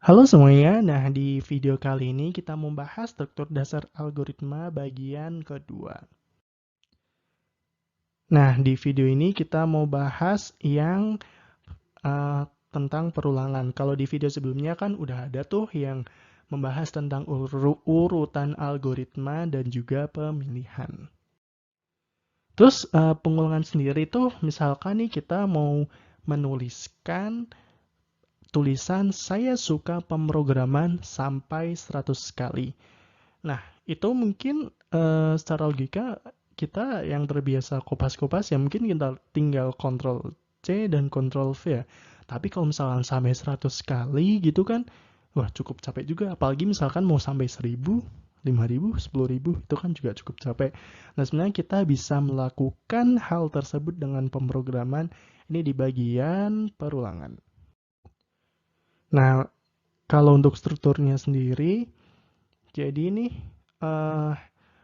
Halo semuanya, nah di video kali ini kita membahas struktur dasar algoritma bagian kedua. Nah, di video ini kita mau bahas yang tentang perulangan. Kalau di video sebelumnya kan udah ada tuh yang membahas tentang urutan algoritma dan juga pemilihan. Terus pengulangan sendiri tuh misalkan nih kita mau menuliskan tulisan saya suka pemrograman sampai 100 kali. Nah, itu mungkin secara logika kita yang terbiasa kopas-kopas ya mungkin kita tinggal Ctrl C dan Ctrl V ya. Tapi kalau misalkan sampai 100 kali gitu kan, wah cukup capek juga. Apalagi misalkan mau sampai 1000, 5000, 10.000 itu kan juga cukup capek. Nah, sebenarnya kita bisa melakukan hal tersebut dengan pemrograman ini di bagian perulangan. Nah, kalau untuk strukturnya sendiri, jadi ini eh,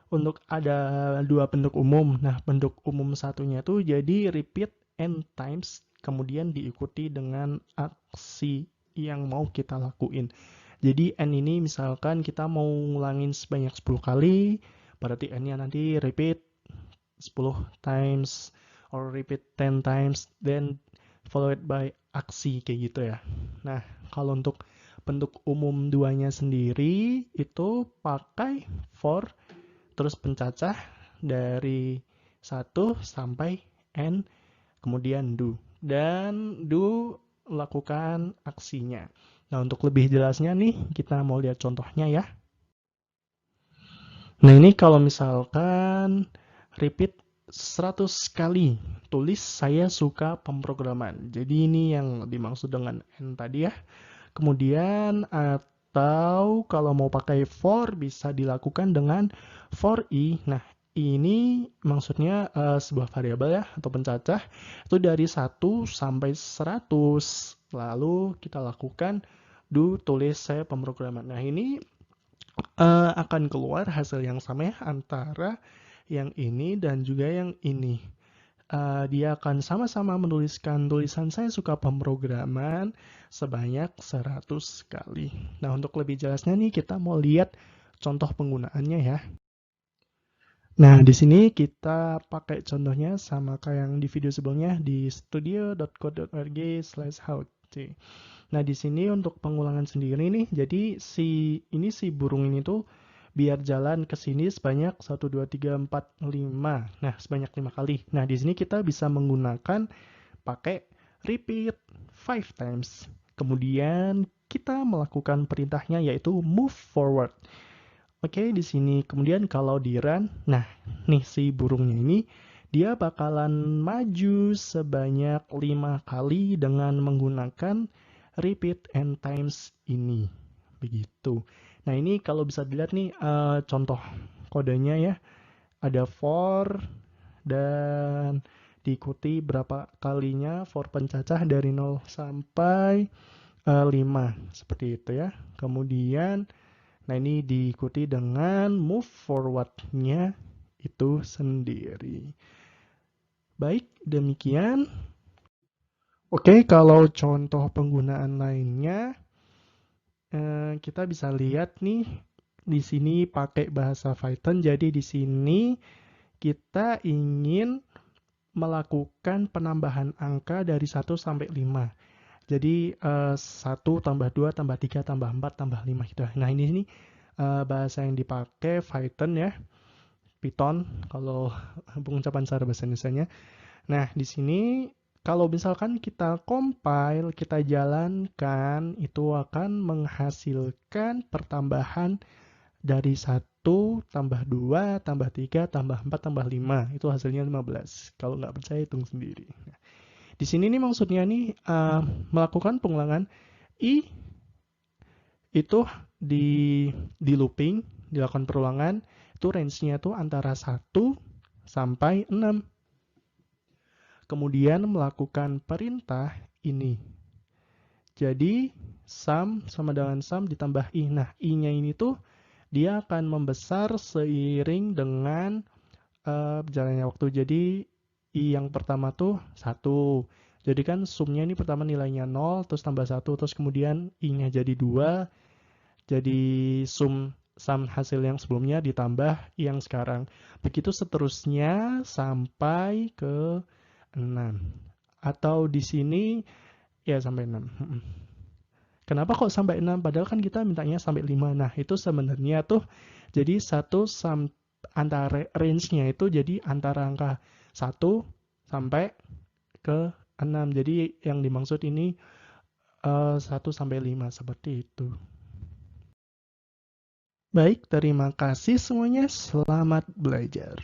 untuk ada dua bentuk umum. Nah, bentuk umum satunya tuh jadi repeat n times, kemudian diikuti dengan aksi yang mau kita lakuin. Jadi n ini misalkan kita mau ngulangin sebanyak 10 kali, berarti n-nya nanti repeat 10 times or repeat 10 times, then followed by aksi kayak gitu ya. Nah, kalau untuk bentuk umum duanya sendiri itu pakai for terus pencacah dari 1 sampai n, kemudian do. Dan do lakukan aksinya. Nah, untuk lebih jelasnya nih, kita mau lihat contohnya ya. Nah, ini kalau misalkan repeat 100 kali, tulis saya suka pemrograman. Jadi ini yang dimaksud dengan N tadi ya. Kemudian atau kalau mau pakai for bisa dilakukan dengan for i. Nah, ini maksudnya sebuah variabel ya atau pencacah itu dari 1 sampai 100. Lalu kita lakukan do tulis saya pemrograman. Nah, ini akan keluar hasil yang sama ya antara yang ini dan juga yang ini. Dia akan sama-sama menuliskan tulisan saya suka pemrograman sebanyak 100 kali. Nah, untuk lebih jelasnya nih kita mau lihat contoh penggunaannya ya. Nah, di sini kita pakai contohnya sama kayak yang di video sebelumnya di studio.code.org/how. Nah, di sini untuk pengulangan sendiri nih, jadi si burung ini tuh biar jalan ke sini sebanyak 1 2 3 4 5. Nah, sebanyak 5 kali. Nah, di sini kita bisa menggunakan pakai repeat 5 times. Kemudian kita melakukan perintahnya yaitu move forward. Oke, di sini kemudian kalau di run, nah, nih si burungnya ini dia bakalan maju sebanyak 5 kali dengan menggunakan repeat n times ini. Begitu. Nah, ini kalau bisa dilihat nih contoh kodenya ya. Ada for dan diikuti berapa kalinya for pencacah dari 0 sampai 5. Seperti itu ya. Kemudian nah ini diikuti dengan move forward-nya itu sendiri. Baik, demikian. Oke, kalau contoh penggunaan lainnya, kita bisa lihat nih di sini pakai bahasa Python. Jadi di sini kita ingin melakukan penambahan angka dari 1 sampai 5. Jadi 1 tambah 2 tambah 3 tambah 4 tambah 5 gitu. Nah, ini bahasa yang dipakai Python ya. Python kalau pengucapan secara bahasa Indonesianya. Nah, di sini kalau misalkan kita compile, kita jalankan, itu akan menghasilkan pertambahan dari 1 tambah 2 tambah 3 tambah 4 tambah 5. Itu hasilnya 15. Kalau nggak percaya, hitung sendiri. Nah, di sini nih maksudnya nih melakukan pengulangan i itu di looping, dilakukan perulangan, itu range-nya tuh antara 1 sampai 6. Kemudian melakukan perintah ini. Jadi, sum sama dengan sum ditambah i. Nah, i-nya ini tuh dia akan membesar seiring dengan berjalannya waktu. Jadi, i yang pertama tuh 1. Jadi kan sumnya ini pertama nilainya 0, terus tambah 1, terus kemudian I-nya jadi 2, jadi sum hasil yang sebelumnya ditambah I yang sekarang. Begitu seterusnya sampai ke 6. Atau di sini ya sampai 6. Kenapa kok sampai 6? Padahal kan kita mintanya sampai 5. Nah, itu sebenarnya tuh jadi antara range-nya itu jadi antara angka 1 sampai ke 6. Jadi yang dimaksud ini 1 sampai 5 seperti itu. Baik, terima kasih semuanya. Selamat belajar.